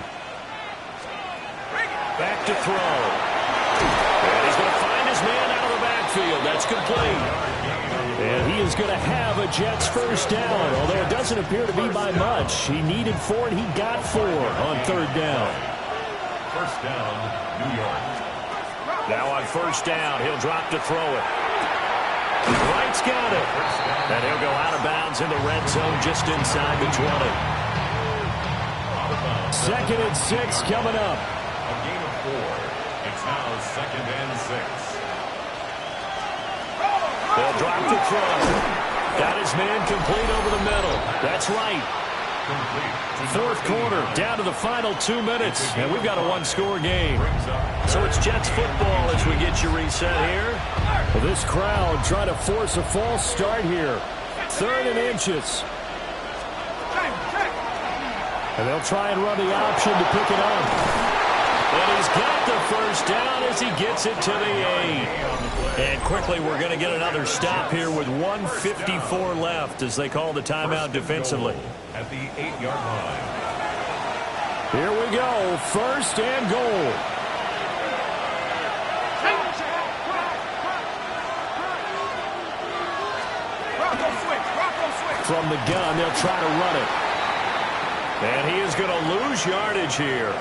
Back to throw. And he's going to find his man out of the backfield. That's complete. And he is going to have a Jets first down, although it doesn't appear to be by much. He needed 4, and he got 4 on 3rd down. First down, New York. Now on 1st down, he'll drop to throw it. Wright's got it. And he'll go out of bounds in the red zone just inside the 20. 2nd and 6 coming up. A gain of 4. It's now 2nd and 6. They'll drop to throw. Got his man complete over the middle. That's right. Complete. 4th quarter, down to the final 2 minutes, and we've got a 1-score game. So it's Jets football as we get you reset here. Well, this crowd trying to force a false start here. 3rd and inches. And they'll try and run the option to pick it up. And he's got the first down as he gets it to the 8. And quickly we're going to get another stop here with 1:54 left as they call the timeout defensively. At the 8-yard line. Here we go. 1st and goal. From the gun, they'll try to run it. And he is going to lose yardage here.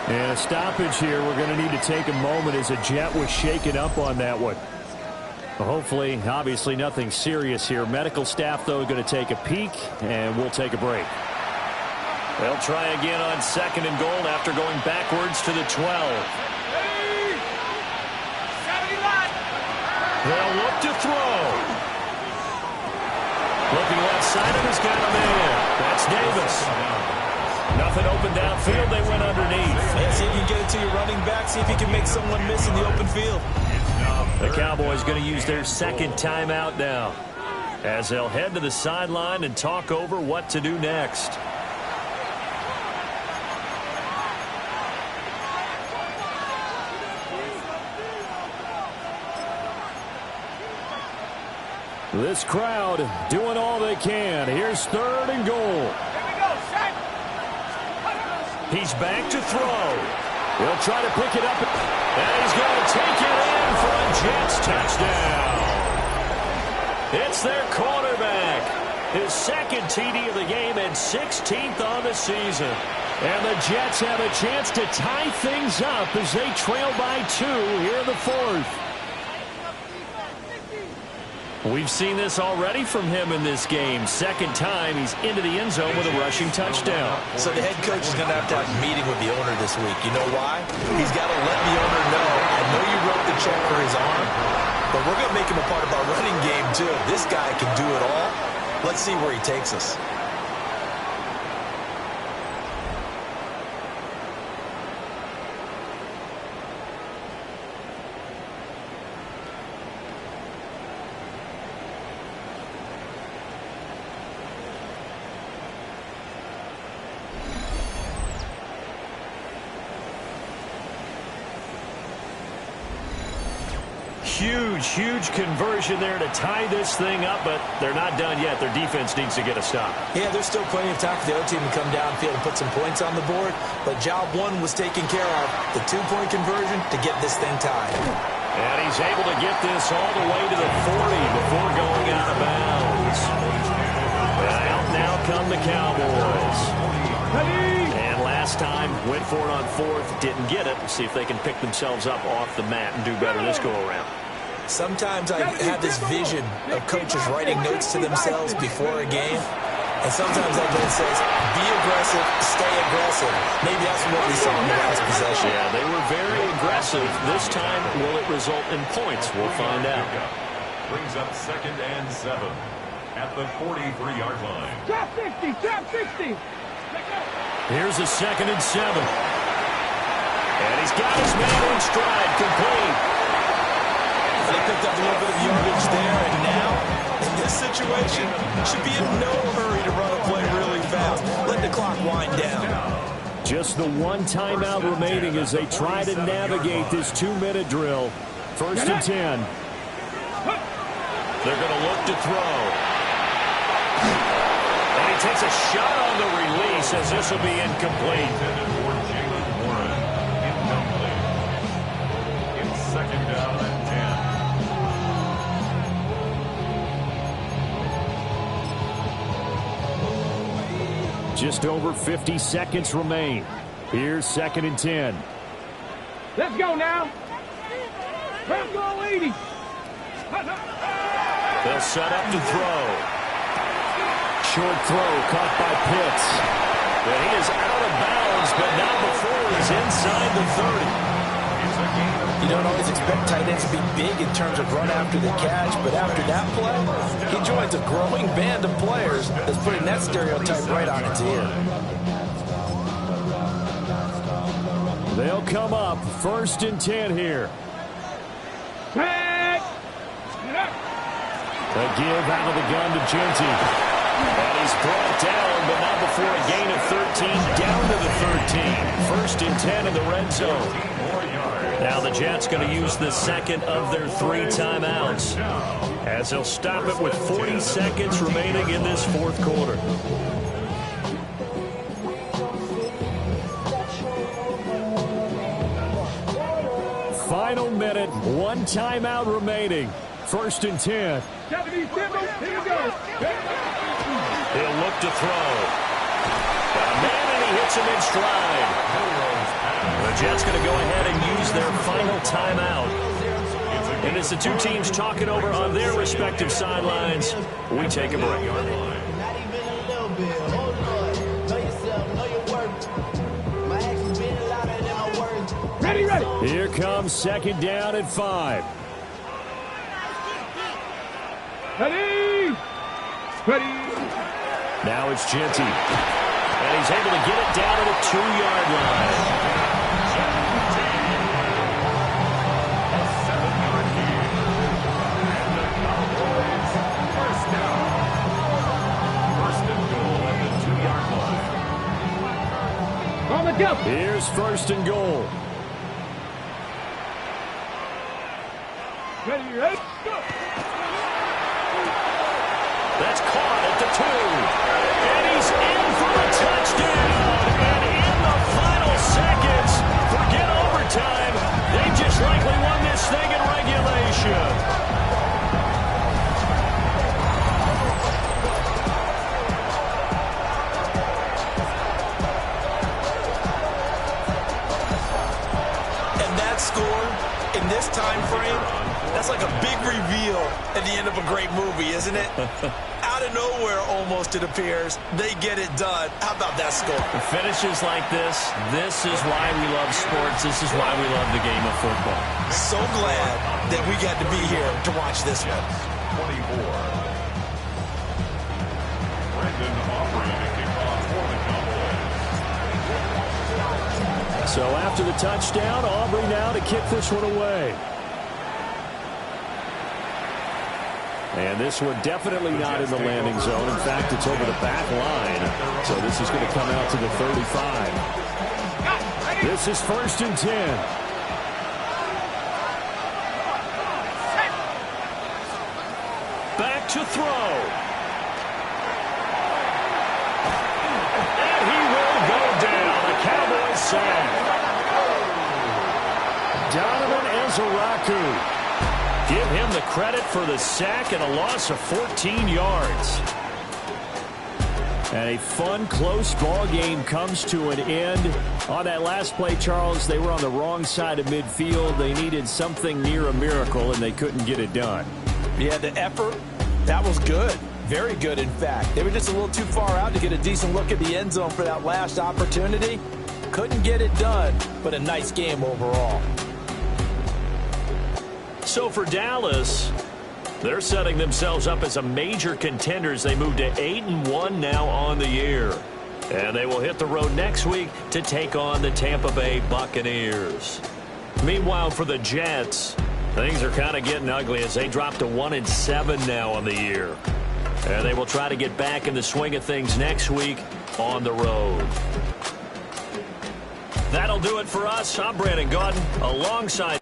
And a stoppage here. We're going to need to take a moment as a Jet was shaken up on that one. Well, hopefully, obviously, nothing serious here. Medical staff, though, going to take a peek, and we'll take a break. They'll try again on 2nd and goal after going backwards to the 12. They'll look to throw. Looking left side of his got a man. That's Davis. Nothing open downfield. They went underneath. Yeah, see if you can get it to your running back. See if you can make someone miss in the open field. The Cowboys going to use their second timeout now, as they'll head to the sideline and talk over what to do next. This crowd doing all they can. Here's 3rd and goal. He's back to throw. He'll try to pick it up. And he's going to take it in for a Jets touchdown. It's their quarterback. His second TD of the game and 16th on the season. And the Jets have a chance to tie things up as they trail by 2 here in the 4th. We've seen this already from him in this game. Second time he's into the end zone with a rushing touchdown. So the head coach is going to have a meeting with the owner this week. You know why? He's got to let the owner know, I know you wrote the check for his arm, but we're going to make him a part of our running game too. This guy can do it all. Let's see where he takes us. Huge conversion there to tie this thing up, but they're not done yet. Their defense needs to get a stop. Yeah, there's still plenty of time for the other team to come downfield and put some points on the board, but job 1 was taken care of, the 2-point conversion to get this thing tied. And he's able to get this all the way to the 40 before going out of bounds. Out now come the Cowboys. And last time, went for it on 4th, didn't get it. See if they can pick themselves up off the mat and do better this go-around. Sometimes I have this vision of coaches writing notes to themselves before a game, and sometimes that note says, be aggressive, stay aggressive. Maybe that's what we saw in the last possession. Yeah, they were very aggressive. This time, will it result in points? We'll find out. Brings up 2nd and 7 at the 43-yard line. Trap 60, trap 60. Here's a 2nd and 7. And he's got his man in stride, complete. They picked up a little bit of yardage there, and now, in this situation, should be in no hurry to run a play really fast. Let the clock wind down. Just the 1 timeout remaining as they try to navigate this 2-minute drill. 1st and 10. They're going to look to throw. And he takes a shot on the release as this will be incomplete. It's 2nd down and 10. Just over 50 seconds remain. Here's 2nd and 10. Let's go now. Let's go, 80. They'll set up to throw. Short throw caught by Pitts. But he is out of bounds, but not before he's inside the 30. You don't always expect tight ends to be big in terms of run after the catch, but after that play, he joins a growing band of players that's putting that stereotype right on its ear. They'll come up 1st and 10 here. A give out of the gun to Genty. And he's brought down, but not before a gain of 13, down to the 13. 1st and 10 in the red zone. Now the Jets going to use the 2nd of their 3 timeouts, as they'll stop it with 40 seconds remaining in this 4th quarter. Final minute, 1 timeout remaining. 1st and 10. Here we go. He'll look to throw. Got a man, and he hits him in stride. The Jets going to go ahead and use their final timeout. And as the 2 teams talking over on their respective sidelines, we take a break. Ready. Here comes 2nd down and 5. Ready. Now it's Genty. And he's able to get it down to the 2-yard line. A 7-yard gain. And the Cowboys first down. First and goal at the 2-yard line. On the go. Here's first and goal. Ready, go. That's caught at the 2. And he's in for a touchdown. And in the final seconds, forget overtime. They just likely won this thing in regulation. And that score in this time frame, that's like a big reveal at the end of a great movie, isn't it? Out of nowhere, almost, it appears. They get it done. How about that score? Finishes like this is why we love sports. This is why we love the game of football. So glad that we got to be here to watch this one. 24. Brendan Aubrey to kick off for the Cowboys. So after the touchdown, Aubrey now to kick this one away. And this one definitely not in the landing zone. In fact, it's over the back line. So this is going to come out to the 35. This is first and 10. Back to throw. And he will go down. The Cowboys sack. Donovan Ezeraku. Give him the credit for the sack and a loss of 14 yards. And a fun, close ball game comes to an end. On that last play, Charles, they were on the wrong side of midfield. They needed something near a miracle, and they couldn't get it done. Yeah, the effort, that was good. Very good, in fact. They were just a little too far out to get a decent look at the end zone for that last opportunity. Couldn't get it done, but a nice game overall. So for Dallas, they're setting themselves up as a major contender as they move to 8-1 now on the year. And they will hit the road next week to take on the Tampa Bay Buccaneers. Meanwhile, for the Jets, things are kind of getting ugly as they drop to 1-7 now on the year. And they will try to get back in the swing of things next week on the road. That'll do it for us. I'm Brandon Gaudin alongside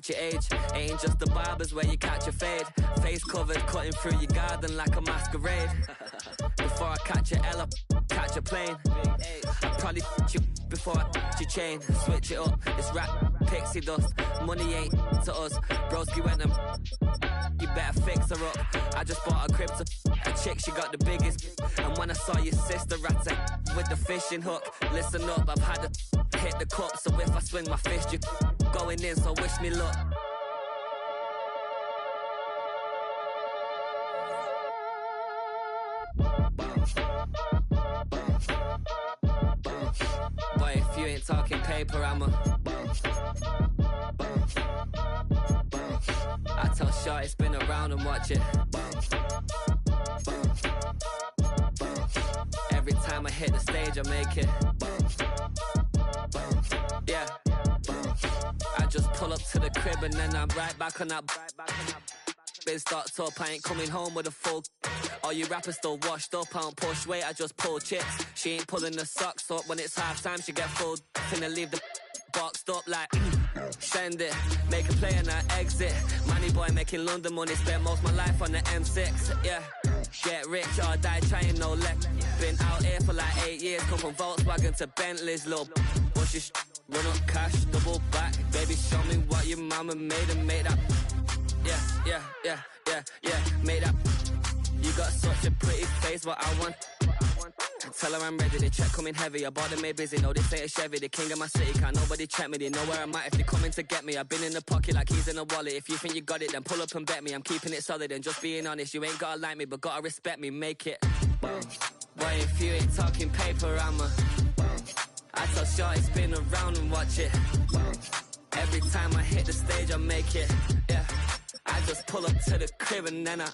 match your age. Ain't just the barbers where you catch a fade. Face covered, cutting through your garden like a masquerade. Before I catch a L up, catch a plane. I probably you before I your chain. Switch it up, it's rap, pixie dust. Money ain't to us. Broski went and you better fix her up. I just bought a crib to a chick, she got the biggest. And when I saw your sister rat with the fishing hook, listen up, I've had to hit the cup. So if I swing my fist, you going in, so wish me luck. Boy, if you ain't talking paper, I'm a I tell Shorty spin around and watch it. Every time I hit the stage, I make it. Yeah. I just pull up to the crib and then I'm right back on that. Been starts up, I ain't coming home with a full. All you rappers still washed up, I don't push weight, I just pull chips. She ain't pulling the socks up when it's half time, she get full. Finna leave the boxed up like send it, make a play and I exit. Money boy making London money, spent most of my life on the M6. Yeah, get rich or die trying, no luck. Been out here for like 8 years, come from Volkswagen to Bentley's, little bushy run up cash, double back. Baby, show me what your mama made and make that. Yeah, make that. You got such a pretty face, what I want. Tell her I'm ready, the check coming heavy. I bought them made busy, no this ain't a Chevy. The king of my city, can't nobody check me. They know where I'm at if they coming to get me. I've been in the pocket like keys in a wallet. If you think you got it, then pull up and bet me. I'm keeping it solid and just being honest. You ain't gotta like me, but gotta respect me, make it. Boy, if you ain't talking paper, I'm a I tell Shorty spin around and watch it. Every time I hit the stage, I make it. Yeah, I just pull up to the crib and then I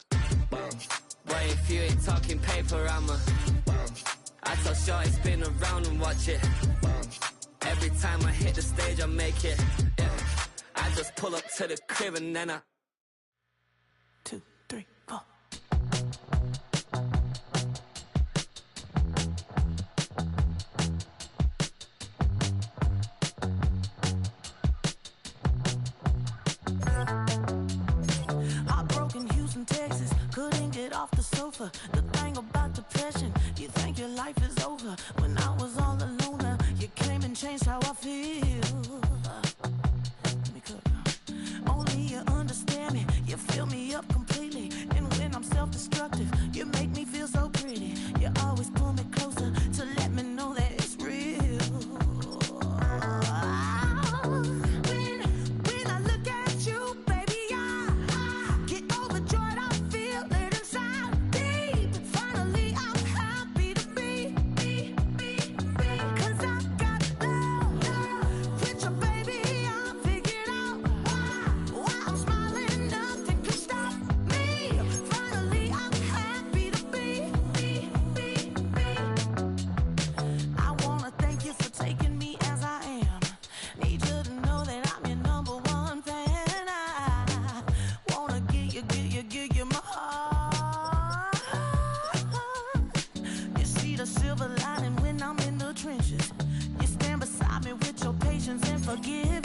boy, if you ain't talking paper, I'm a I tell Shorty spin around and watch it. Every time I hit the stage, I make it. Yeah, I just pull up to the crib and then I 2, 3, 4. Heartbroken Houston, Texas, couldn't get off the sofa. The thing about depression, you think your life is over. When I was all alone, you came and changed how I feel. Let me cook now. Only you understand me, you fill me up completely. And when I'm self-destructive, you make me feel so pretty. You always pull me closer to let me know that it's real. When I look at you, baby, I get overjoyed. I feel it inside deep. Finally, I'm happy to be. 'Cause I got love with your baby. I figured out why I'm smiling. Nothing can stop me. Finally, I'm happy to be. I wanna thank you for taking me as I am. Need you to know that I'm your number one fan. I wanna give you my heart. You see the silver lining when I'm in the trenches. You stand beside me with your patience and forgiveness.